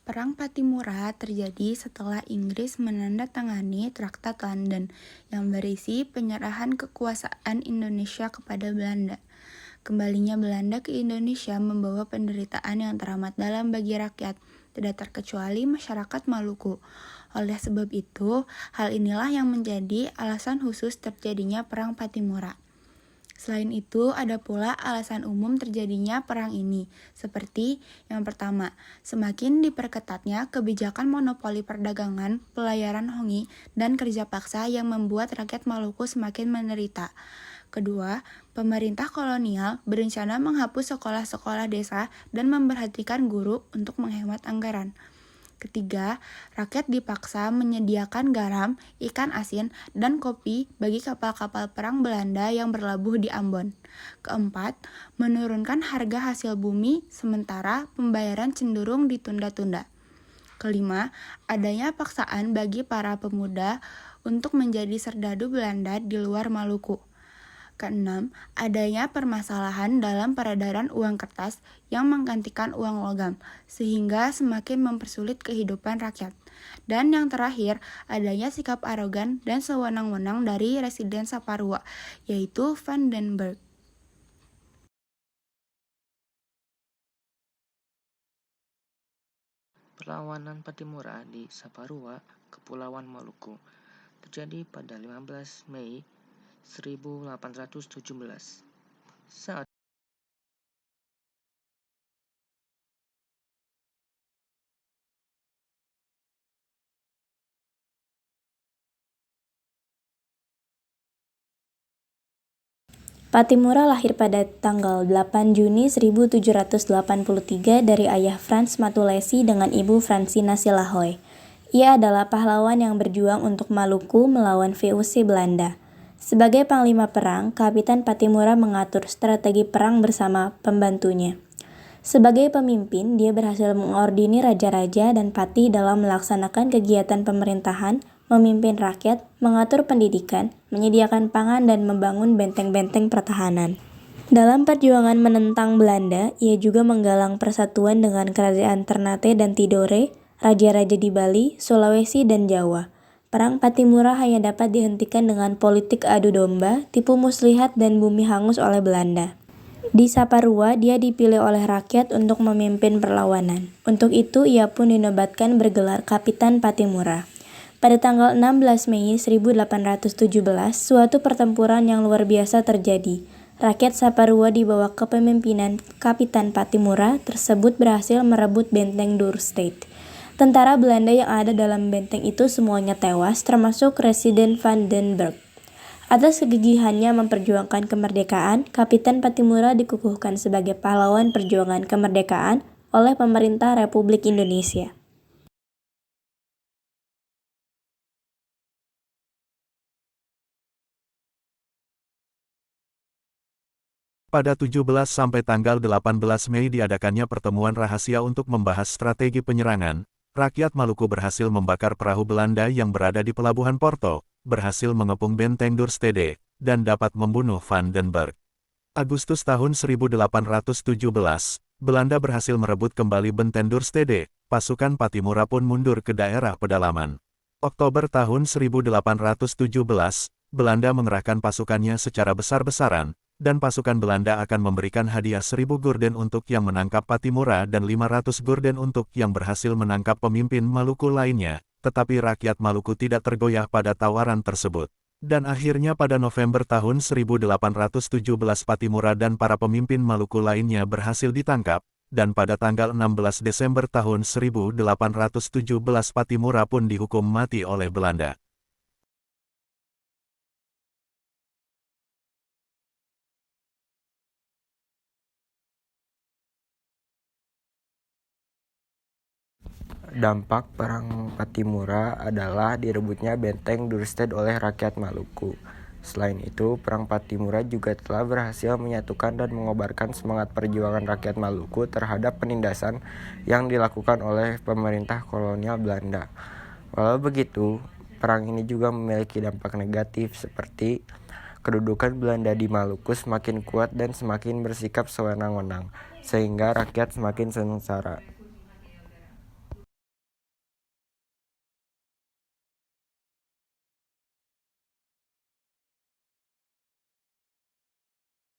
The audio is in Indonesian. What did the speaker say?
Perang Pattimura terjadi setelah Inggris menandatangani Traktat London yang berisi penyerahan kekuasaan Indonesia kepada Belanda. Kembalinya Belanda ke Indonesia membawa penderitaan yang teramat dalam bagi rakyat, tidak terkecuali masyarakat Maluku. Oleh sebab itu, hal inilah yang menjadi alasan khusus terjadinya Perang Pattimura. Selain itu, ada pula alasan umum terjadinya perang ini, seperti yang pertama, semakin diperketatnya kebijakan monopoli perdagangan, pelayaran hongi, dan kerja paksa yang membuat rakyat Maluku semakin menderita. Kedua, pemerintah kolonial berencana menghapus sekolah-sekolah desa dan memberhentikan guru untuk menghemat anggaran. Ketiga, rakyat dipaksa menyediakan garam, ikan asin, dan kopi bagi kapal-kapal perang Belanda yang berlabuh di Ambon. Keempat, menurunkan harga hasil bumi sementara pembayaran cenderung ditunda-tunda. Kelima, adanya paksaan bagi para pemuda untuk menjadi serdadu Belanda di luar Maluku. Keenam, adanya permasalahan dalam peredaran uang kertas yang menggantikan uang logam, sehingga semakin mempersulit kehidupan rakyat. Dan yang terakhir, adanya sikap arogan dan sewenang-wenang dari Residen Saparua, yaitu Van den Berg. Perlawanan Pattimura di Saparua, Kepulauan Maluku, terjadi pada 15 Mei 1817. Saat Pattimura lahir pada tanggal 8 Juni 1783 dari ayah Frans Matulesi dengan ibu Fransina Silahoi. Ia adalah pahlawan yang berjuang untuk Maluku melawan VOC Belanda. Sebagai panglima perang, Kapitan Pattimura mengatur strategi perang bersama pembantunya. Sebagai pemimpin, dia berhasil mengordinir raja-raja dan patih dalam melaksanakan kegiatan pemerintahan, memimpin rakyat, mengatur pendidikan, menyediakan pangan, dan membangun benteng-benteng pertahanan. Dalam perjuangan menentang Belanda, ia juga menggalang persatuan dengan kerajaan Ternate dan Tidore, raja-raja di Bali, Sulawesi, dan Jawa. Perang Pattimura hanya dapat dihentikan dengan politik adu domba, tipu muslihat, dan bumi hangus oleh Belanda. Di Saparua, dia dipilih oleh rakyat untuk memimpin perlawanan. Untuk itu, ia pun dinobatkan bergelar Kapitan Pattimura. Pada tanggal 16 Mei 1817, suatu pertempuran yang luar biasa terjadi. Rakyat Saparua di bawah kepemimpinan Kapitan Pattimura tersebut berhasil merebut benteng Dorstad. Tentara Belanda yang ada dalam benteng itu semuanya tewas, termasuk Residen Van den Berg. Atas kegigihannya memperjuangkan kemerdekaan, Kapitan Pattimura dikukuhkan sebagai pahlawan perjuangan kemerdekaan oleh pemerintah Republik Indonesia. Pada 17 sampai tanggal 18 Mei diadakannya pertemuan rahasia untuk membahas strategi penyerangan. Rakyat Maluku berhasil membakar perahu Belanda yang berada di pelabuhan Porto, berhasil mengepung benteng Dorstede, dan dapat membunuh Van den Berg. Agustus tahun 1817, Belanda berhasil merebut kembali benteng Dorstede, pasukan Pattimura pun mundur ke daerah pedalaman. Oktober tahun 1817, Belanda mengerahkan pasukannya secara besar-besaran, dan pasukan Belanda akan memberikan hadiah 1.000 gulden untuk yang menangkap Pattimura dan 500 gulden untuk yang berhasil menangkap pemimpin Maluku lainnya, tetapi rakyat Maluku tidak tergoyah pada tawaran tersebut. Dan akhirnya pada November tahun 1817 Pattimura dan para pemimpin Maluku lainnya berhasil ditangkap, dan pada tanggal 16 Desember tahun 1817 Pattimura pun dihukum mati oleh Belanda. Dampak Perang Patimura adalah direbutnya benteng Dursted oleh rakyat Maluku. Selain itu, Perang Patimura juga telah berhasil menyatukan dan mengobarkan semangat perjuangan rakyat Maluku terhadap penindasan yang dilakukan oleh pemerintah kolonial Belanda. Walau begitu, perang ini juga memiliki dampak negatif seperti kedudukan Belanda di Maluku semakin kuat dan semakin bersikap sewenang-wenang, sehingga rakyat semakin sengsara.